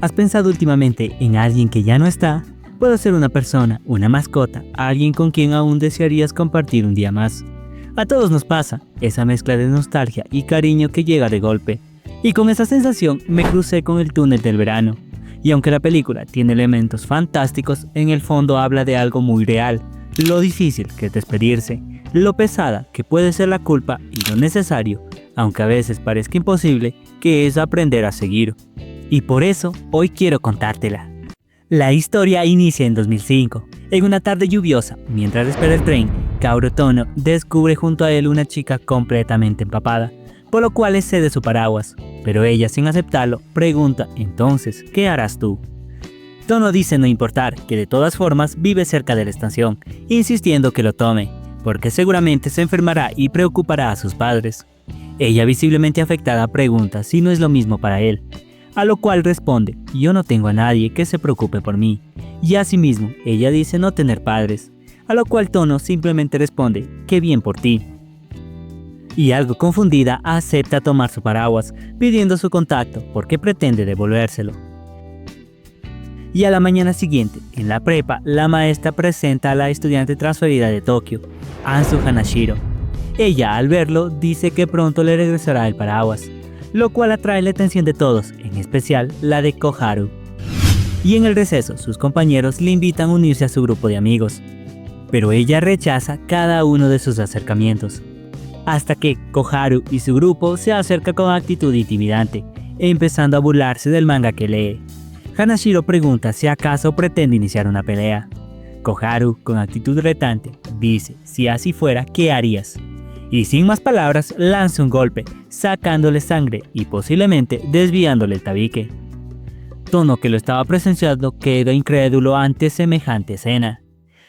¿Has pensado últimamente en alguien que ya no está? Puede ser una persona, una mascota, alguien con quien aún desearías compartir un día más. A todos nos pasa, esa mezcla de nostalgia y cariño que llega de golpe. Y con esa sensación me crucé con El túnel del verano. Y aunque la película tiene elementos fantásticos, en el fondo habla de algo muy real. Lo difícil que es despedirse, lo pesada que puede ser la culpa y lo necesario, aunque a veces parezca imposible, que es aprender a seguir. Y por eso hoy quiero contártela. La historia inicia en 2005. En una tarde lluviosa, mientras espera el tren, Kaoru Tono descubre junto a él una chica completamente empapada, por lo cual cede su paraguas, pero ella, sin aceptarlo, pregunta: entonces, ¿qué harás tú? Tono dice no importar, que de todas formas vive cerca de la estación, insistiendo que lo tome, porque seguramente se enfermará y preocupará a sus padres. Ella, visiblemente afectada, pregunta si no es lo mismo para él, a lo cual responde: yo no tengo a nadie que se preocupe por mí, y asimismo ella dice no tener padres, a lo cual Tono simplemente responde: qué bien por ti. Y algo confundida acepta tomar su paraguas, pidiendo su contacto porque pretende devolvérselo. Y a la mañana siguiente, en la prepa, la maestra presenta a la estudiante transferida de Tokio, Anzu Hanashiro. Ella, al verlo, dice que pronto le regresará el paraguas, lo cual atrae la atención de todos, en especial la de Koharu. Y en el receso, sus compañeros le invitan a unirse a su grupo de amigos, pero ella rechaza cada uno de sus acercamientos, hasta que Koharu y su grupo se acercan con actitud intimidante, empezando a burlarse del manga que lee. Hanashiro pregunta si acaso pretende iniciar una pelea. Koharu, con actitud retante, dice si así fuera, ¿qué harías? Y sin más palabras, lanza un golpe, sacándole sangre y posiblemente desviándole el tabique. Tono, que lo estaba presenciando, queda incrédulo ante semejante escena.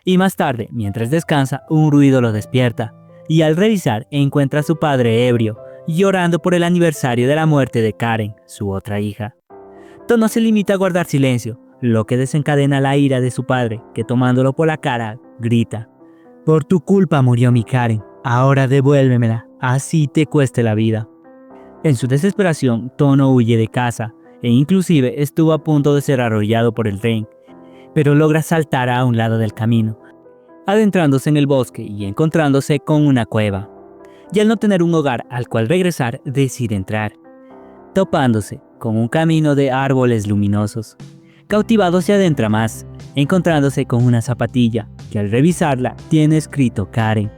Y más tarde, mientras descansa, un ruido lo despierta, y al revisar encuentra a su padre ebrio, llorando por el aniversario de la muerte de Karen, su otra hija. Tono se limita a guardar silencio, lo que desencadena la ira de su padre, que tomándolo por la cara, grita: por tu culpa murió mi Karen, ahora devuélvemela, así te cueste la vida. En su desesperación, Tono huye de casa, e inclusive estuvo a punto de ser arrollado por el tren, pero logra saltar a un lado del camino, adentrándose en el bosque y encontrándose con una cueva. Y al no tener un hogar al cual regresar, decide entrar, topándose con un camino de árboles luminosos. Cautivado se adentra más, encontrándose con una zapatilla que al revisarla tiene escrito Karen.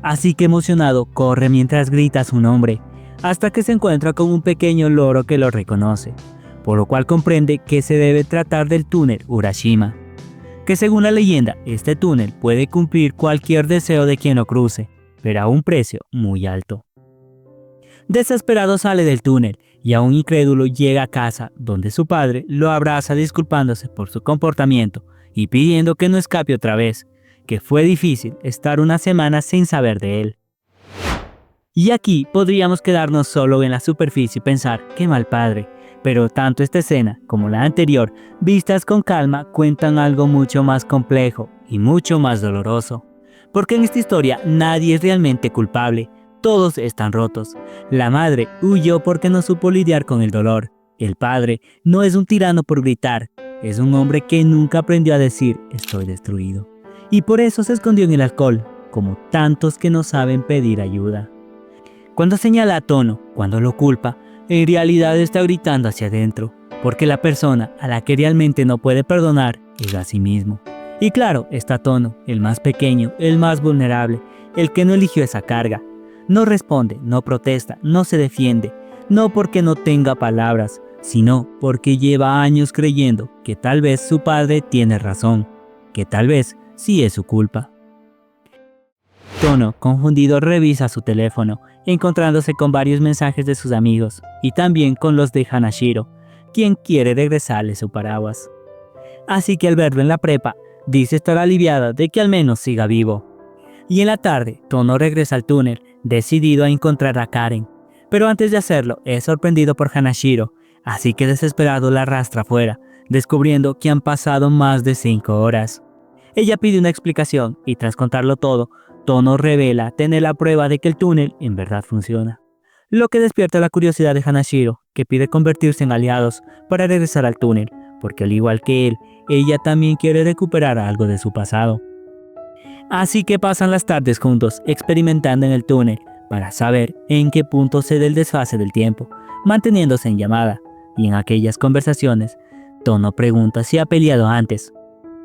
Así que emocionado corre mientras grita su nombre, hasta que se encuentra con un pequeño loro que lo reconoce, por lo cual comprende que se debe tratar del túnel Urashima, que según la leyenda, este túnel puede cumplir cualquier deseo de quien lo cruce, pero a un precio muy alto. Desesperado sale del túnel y aún incrédulo llega a casa, donde su padre lo abraza disculpándose por su comportamiento y pidiendo que no escape otra vez, que fue difícil estar una semana sin saber de él. Y aquí podríamos quedarnos solo en la superficie y pensar: qué mal padre. Pero tanto esta escena como la anterior, vistas con calma, cuentan algo mucho más complejo y mucho más doloroso. Porque en esta historia nadie es realmente culpable, todos están rotos. La madre huyó porque no supo lidiar con el dolor. El padre no es un tirano por gritar, es un hombre que nunca aprendió a decir estoy destruido. Y por eso se escondió en el alcohol, como tantos que no saben pedir ayuda. Cuando señala a Tono, cuando lo culpa, en realidad está gritando hacia adentro, porque la persona a la que realmente no puede perdonar es a sí mismo. Y claro, está Tono, el más pequeño, el más vulnerable, el que no eligió esa carga. No responde, no protesta, no se defiende, no porque no tenga palabras, sino porque lleva años creyendo que tal vez su padre tiene razón, que tal vez sí es su culpa. Tono, confundido, revisa su teléfono, encontrándose con varios mensajes de sus amigos y también con los de Hanashiro, quien quiere regresarle su paraguas. Así que al verlo en la prepa, dice estar aliviada de que al menos siga vivo. Y en la tarde, Tono regresa al túnel, decidido a encontrar a Karen. Pero antes de hacerlo, es sorprendido por Hanashiro, así que desesperado la arrastra afuera, descubriendo que han pasado más de 5 horas. Ella pide una explicación y tras contarlo todo, Tono revela tener la prueba de que el túnel en verdad funciona, lo que despierta la curiosidad de Hanashiro, que pide convertirse en aliados para regresar al túnel, porque al igual que él, ella también quiere recuperar algo de su pasado. Así que pasan las tardes juntos experimentando en el túnel para saber en qué punto se da el desfase del tiempo, manteniéndose en llamada, y en aquellas conversaciones, Tono pregunta si ha peleado antes.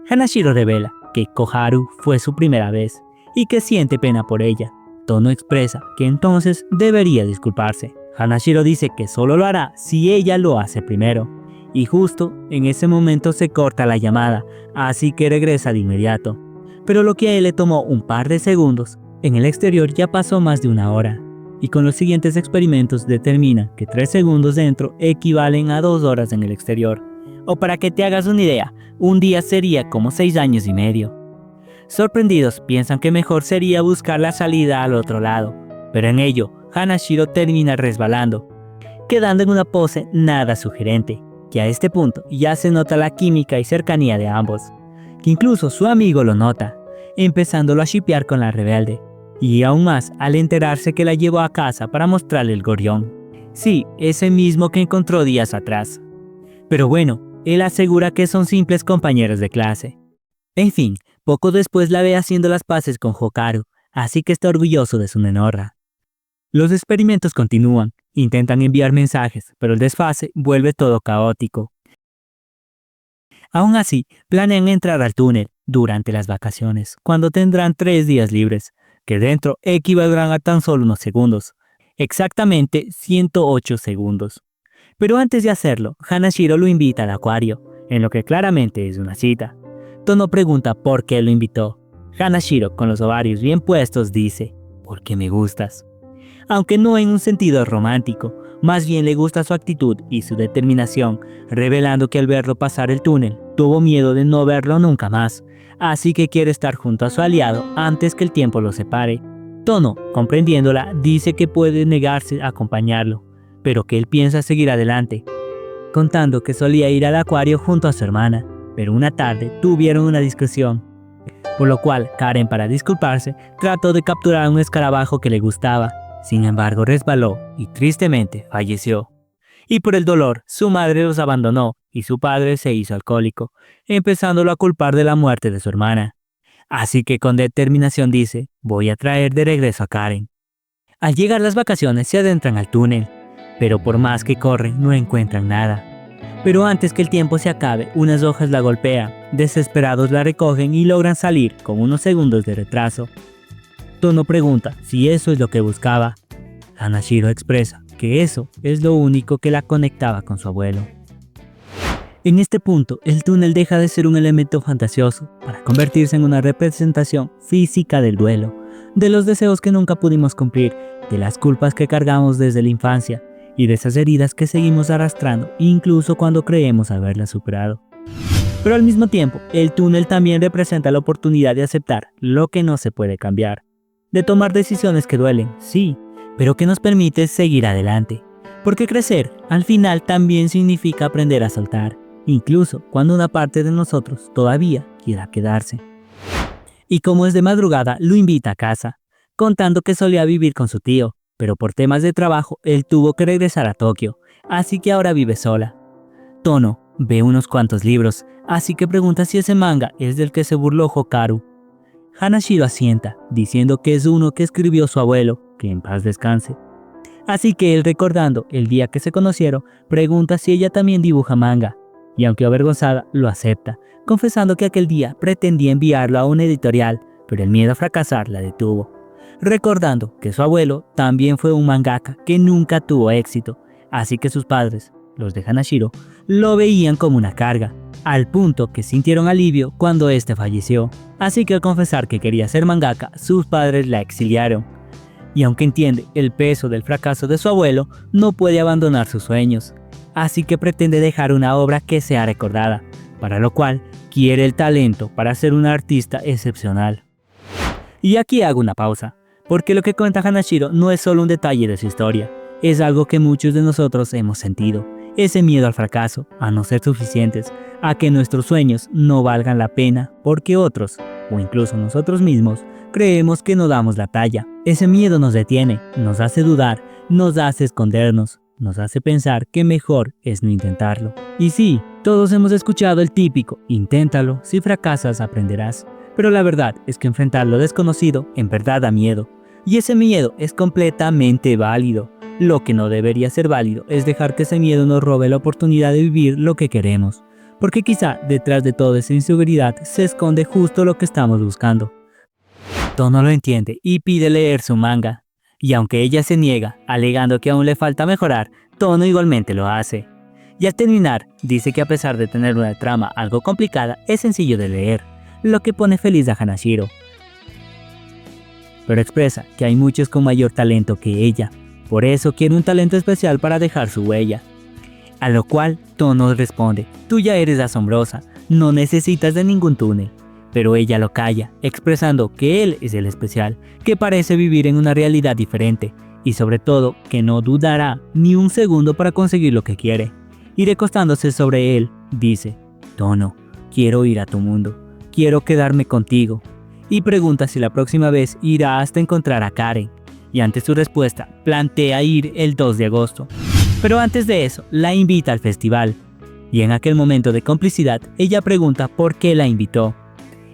Hanashiro revela que Koharu fue su primera vez y que siente pena por ella. Tono expresa que entonces debería disculparse. Hanashiro dice que solo lo hará si ella lo hace primero, y justo en ese momento se corta la llamada, así que regresa de inmediato. Pero lo que a él le tomó un par de segundos, en el exterior ya pasó más de una hora, y con los siguientes experimentos determina que 3 segundos dentro equivalen a 2 horas en el exterior. O para que te hagas una idea, un día sería como 6 años y medio. Sorprendidos, piensan que mejor sería buscar la salida al otro lado, pero en ello, Hanashiro termina resbalando, quedando en una pose nada sugerente, que a este punto ya se nota la química y cercanía de ambos, que incluso su amigo lo nota, empezándolo a shippear con la rebelde, y aún más al enterarse que la llevó a casa para mostrarle el gorrión. Sí, ese mismo que encontró días atrás. Pero bueno, él asegura que son simples compañeros de clase. En fin, poco después la ve haciendo las paces con Hokaru, así que está orgulloso de su nenorra. Los experimentos continúan, intentan enviar mensajes, pero el desfase vuelve todo caótico. Aún así, planean entrar al túnel durante las vacaciones, cuando tendrán 3 días libres, que dentro equivaldrán a tan solo unos segundos, exactamente 108 segundos. Pero antes de hacerlo, Hanashiro lo invita al acuario, en lo que claramente es una cita. Tono pregunta por qué lo invitó. Hanashiro, con los ovarios bien puestos, dice, porque me gustas. Aunque no en un sentido romántico, más bien le gusta su actitud y su determinación, revelando que al verlo pasar el túnel, tuvo miedo de no verlo nunca más, así que quiere estar junto a su aliado antes que el tiempo lo separe. Tono, comprendiéndola, dice que puede negarse a acompañarlo, pero que él piensa seguir adelante, contando que solía ir al acuario junto a su hermana, pero una tarde tuvieron una discusión, por lo cual Karen, para disculparse, trató de capturar a un escarabajo que le gustaba. Sin embargo, resbaló y tristemente falleció. Y por el dolor, su madre los abandonó y su padre se hizo alcohólico, empezándolo a culpar de la muerte de su hermana. Así que con determinación dice, voy a traer de regreso a Karen. Al llegar las vacaciones se adentran al túnel, pero por más que corren no encuentran nada. Pero antes que el tiempo se acabe, unas hojas la golpean, desesperados la recogen y logran salir con unos segundos de retraso. Tono pregunta si eso es lo que buscaba. Hanashiro expresa que eso es lo único que la conectaba con su abuelo. En este punto, el túnel deja de ser un elemento fantasioso para convertirse en una representación física del duelo, de los deseos que nunca pudimos cumplir, de las culpas que cargamos desde la infancia y de esas heridas que seguimos arrastrando incluso cuando creemos haberlas superado. Pero al mismo tiempo, el túnel también representa la oportunidad de aceptar lo que no se puede cambiar, de tomar decisiones que duelen, sí, pero que nos permite seguir adelante. Porque crecer, al final, también significa aprender a soltar, incluso cuando una parte de nosotros todavía quiera quedarse. Y como es de madrugada, lo invita a casa, contando que solía vivir con su tío, pero por temas de trabajo él tuvo que regresar a Tokio, así que ahora vive sola. Tono ve unos cuantos libros, así que pregunta si ese manga es del que se burló Hokaru. Hanashiro asienta, diciendo que es uno que escribió su abuelo, que en paz descanse. Así que él, recordando el día que se conocieron, pregunta si ella también dibuja manga, y aunque avergonzada, lo acepta, confesando que aquel día pretendía enviarlo a una editorial, pero el miedo a fracasar la detuvo. Recordando que su abuelo también fue un mangaka que nunca tuvo éxito, así que sus padres, los de Hanashiro, lo veían como una carga, al punto que sintieron alivio cuando este falleció. Así que al confesar que quería ser mangaka, sus padres la exiliaron. Y aunque entiende el peso del fracaso de su abuelo, no puede abandonar sus sueños. Así que pretende dejar una obra que sea recordada, para lo cual quiere el talento para ser un artista excepcional. Y aquí hago una pausa, porque lo que cuenta Hanashiro no es solo un detalle de su historia, es algo que muchos de nosotros hemos sentido. Ese miedo al fracaso, a no ser suficientes, a que nuestros sueños no valgan la pena porque otros, o incluso nosotros mismos, creemos que no damos la talla. Ese miedo nos detiene, nos hace dudar nos hace escondernos, nos hace pensar que mejor es no intentarlo. Y sí, todos hemos escuchado el típico, inténtalo, si fracasas aprenderás. Pero la verdad es que enfrentar lo desconocido en verdad da miedo. Y ese miedo es completamente válido. Lo que no debería ser válido es dejar que ese miedo nos robe la oportunidad de vivir lo que queremos. Porque quizá detrás de toda esa inseguridad se esconde justo lo que estamos buscando. Tono lo entiende y pide leer su manga. Y aunque ella se niega, alegando que aún le falta mejorar, Tono igualmente lo hace. Y al terminar, dice que a pesar de tener una trama algo complicada, es sencillo de leer, lo que pone feliz a Hanashiro. Pero expresa que hay muchos con mayor talento que ella, por eso quiere un talento especial para dejar su huella. A lo cual Tono responde, tú ya eres asombrosa, no necesitas de ningún túnel. Pero ella lo calla, expresando que él es el especial, que parece vivir en una realidad diferente, y sobre todo que no dudará ni un segundo para conseguir lo que quiere. Y recostándose sobre él, dice, Tono, quiero ir a tu mundo, quiero quedarme contigo. Y pregunta si la próxima vez irá hasta encontrar a Karen. Y ante su respuesta, plantea ir el 2 de agosto. Pero antes de eso, la invita al festival. Y en aquel momento de complicidad, ella pregunta por qué la invitó.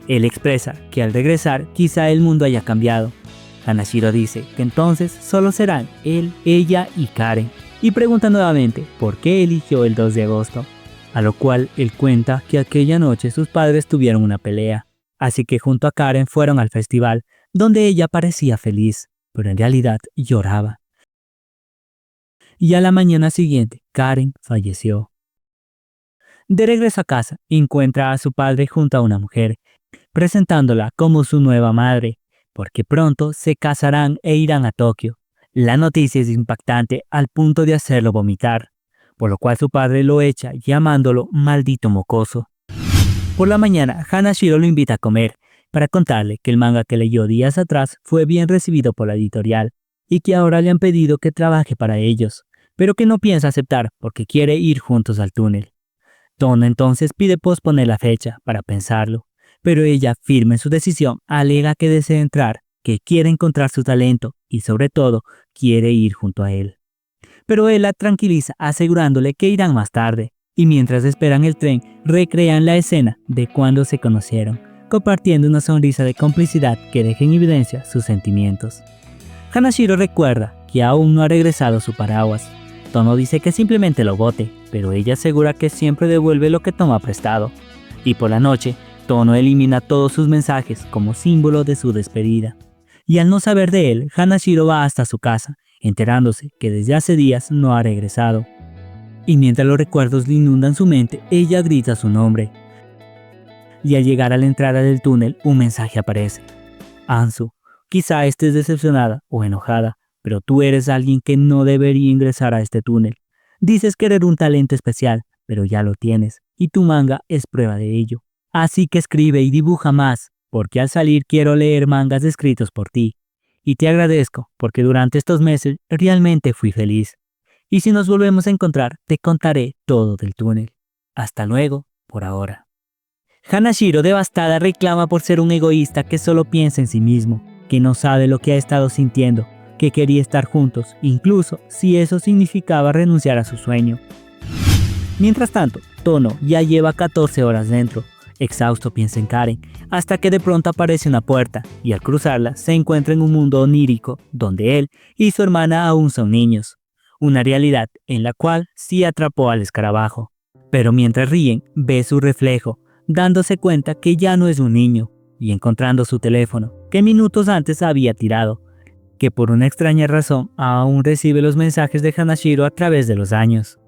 Él expresa que al regresar quizá el mundo haya cambiado. Hanashiro dice que entonces solo serán él, ella y Karen. Y pregunta nuevamente por qué eligió el 2 de agosto. A lo cual él cuenta que aquella noche sus padres tuvieron una pelea. Así que junto a Karen fueron al festival, donde ella parecía feliz, pero en realidad lloraba. Y a la mañana siguiente, Karen falleció. De regreso a casa, encuentra a su padre junto a una mujer, presentándola como su nueva madre, porque pronto se casarán e irán a Tokio. La noticia es impactante al punto de hacerlo vomitar, por lo cual su padre lo echa llamándolo maldito mocoso. Por la mañana, Hanashiro lo invita a comer, para contarle que el manga que leyó días atrás fue bien recibido por la editorial, y que ahora le han pedido que trabaje para ellos, pero que no piensa aceptar porque quiere ir juntos al túnel. Tono entonces pide posponer la fecha para pensarlo, pero ella, firme en su decisión, alega que desea entrar, que quiere encontrar su talento y sobre todo quiere ir junto a él. Pero él la tranquiliza asegurándole que irán más tarde, y mientras esperan el tren recrean la escena de cuando se conocieron, compartiendo una sonrisa de complicidad que deja en evidencia sus sentimientos. Hanashiro recuerda que aún no ha regresado su paraguas. Tono dice que simplemente lo bote, pero ella asegura que siempre devuelve lo que toma prestado. Y por la noche, Tono elimina todos sus mensajes como símbolo de su despedida. Y al no saber de él, Hanashiro va hasta su casa, enterándose que desde hace días no ha regresado. Y mientras los recuerdos le inundan su mente, ella grita su nombre. Y al llegar a la entrada del túnel, un mensaje aparece. Anzu, quizá estés decepcionada o enojada, pero tú eres alguien que no debería ingresar a este túnel. Dices querer un talento especial, pero ya lo tienes, y tu manga es prueba de ello. Así que escribe y dibuja más, porque al salir quiero leer mangas escritos por ti. Y te agradezco, porque durante estos meses realmente fui feliz. Y si nos volvemos a encontrar, te contaré todo del túnel. Hasta luego, por ahora. Hanashiro, devastada, reclama por ser un egoísta que solo piensa en sí mismo, que no sabe lo que ha estado sintiendo, que quería estar juntos, incluso si eso significaba renunciar a su sueño. Mientras tanto, Tono ya lleva 14 horas dentro. Exhausto piensa en Karen, hasta que de pronto aparece una puerta, y al cruzarla se encuentra en un mundo onírico, donde él y su hermana aún son niños. Una realidad en la cual sí atrapó al escarabajo. Pero mientras ríen, ve su reflejo, dándose cuenta que ya no es un niño, y encontrando su teléfono, que minutos antes había tirado, que por una extraña razón aún recibe los mensajes de Hanashiro a través de los años.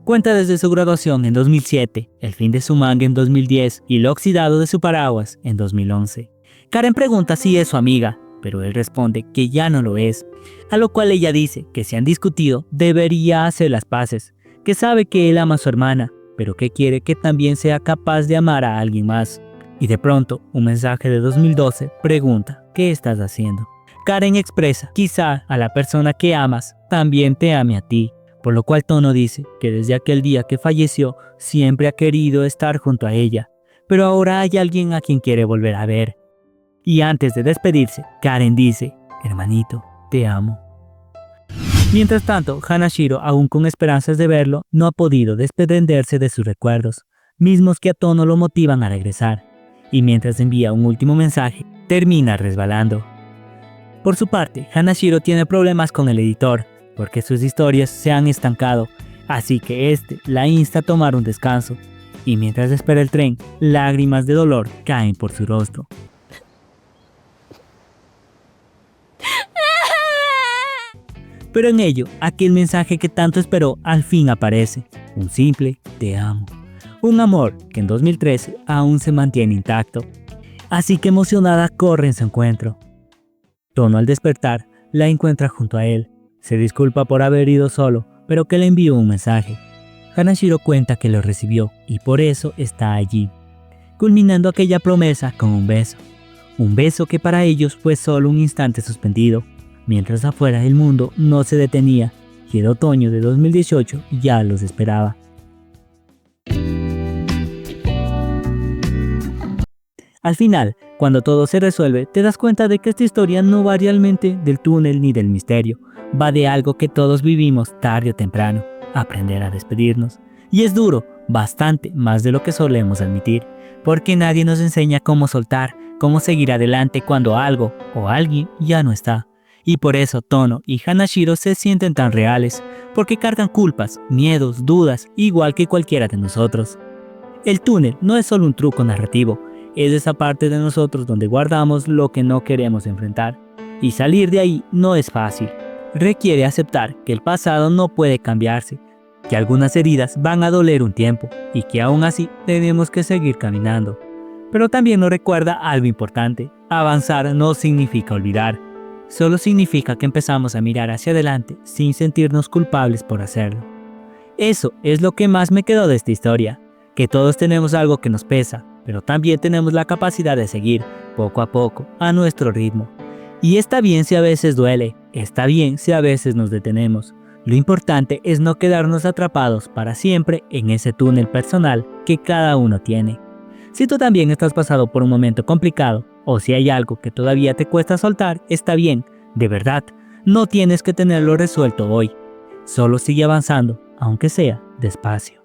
Cuenta desde su graduación en 2007, el fin de su manga en 2010 y lo oxidado de su paraguas en 2011. Karen pregunta si es su amiga, pero él responde que ya no lo es, a lo cual ella dice que si han discutido debería hacer las paces, que sabe que él ama a su hermana, pero que quiere que también sea capaz de amar a alguien más. Y de pronto, un mensaje de 2012 pregunta, ¿qué estás haciendo? Karen expresa, quizá a la persona que amas también te ame a ti, por lo cual Tono dice que desde aquel día que falleció siempre ha querido estar junto a ella, pero ahora hay alguien a quien quiere volver a ver. Y antes de despedirse, Karen dice, hermanito, te amo. Mientras tanto, Hanashiro, aún con esperanzas de verlo, no ha podido desprenderse de sus recuerdos, mismos que a Tono lo motivan a regresar, y mientras envía un último mensaje, termina resbalando. Por su parte, Hanashiro tiene problemas con el editor, porque sus historias se han estancado, así que este la insta a tomar un descanso, y mientras espera el tren, lágrimas de dolor caen por su rostro. Pero en ello, aquel mensaje que tanto esperó al fin aparece, un simple "te amo", un amor que en 2013 aún se mantiene intacto. Así que emocionada corre en su encuentro. Tono al despertar la encuentra junto a él, se disculpa por haber ido solo, pero que le envió un mensaje. Hanashiro cuenta que lo recibió y por eso está allí, culminando aquella promesa con un beso que para ellos fue solo un instante suspendido, mientras afuera el mundo no se detenía y el otoño de 2018 ya los esperaba. Al final, cuando todo se resuelve, te das cuenta de que esta historia no va realmente del túnel ni del misterio, va de algo que todos vivimos tarde o temprano, aprender a despedirnos. Y es duro, bastante más de lo que solemos admitir, porque nadie nos enseña cómo soltar, cómo seguir adelante cuando algo o alguien ya no está. Y por eso Tono y Hanashiro se sienten tan reales, porque cargan culpas, miedos, dudas, igual que cualquiera de nosotros. El túnel no es solo un truco narrativo, es esa parte de nosotros donde guardamos lo que no queremos enfrentar. Y salir de ahí no es fácil. Requiere aceptar que el pasado no puede cambiarse, que algunas heridas van a doler un tiempo y que aún así tenemos que seguir caminando. Pero también nos recuerda algo importante: avanzar no significa olvidar. Solo significa que empezamos a mirar hacia adelante sin sentirnos culpables por hacerlo. Eso es lo que más me quedó de esta historia, que todos tenemos algo que nos pesa, pero también tenemos la capacidad de seguir, poco a poco, a nuestro ritmo. Y está bien si a veces duele, está bien si a veces nos detenemos. Lo importante es no quedarnos atrapados para siempre en ese túnel personal que cada uno tiene. Si tú también estás pasando por un momento complicado, o si hay algo que todavía te cuesta soltar, está bien, de verdad, no tienes que tenerlo resuelto hoy. Solo sigue avanzando, aunque sea despacio.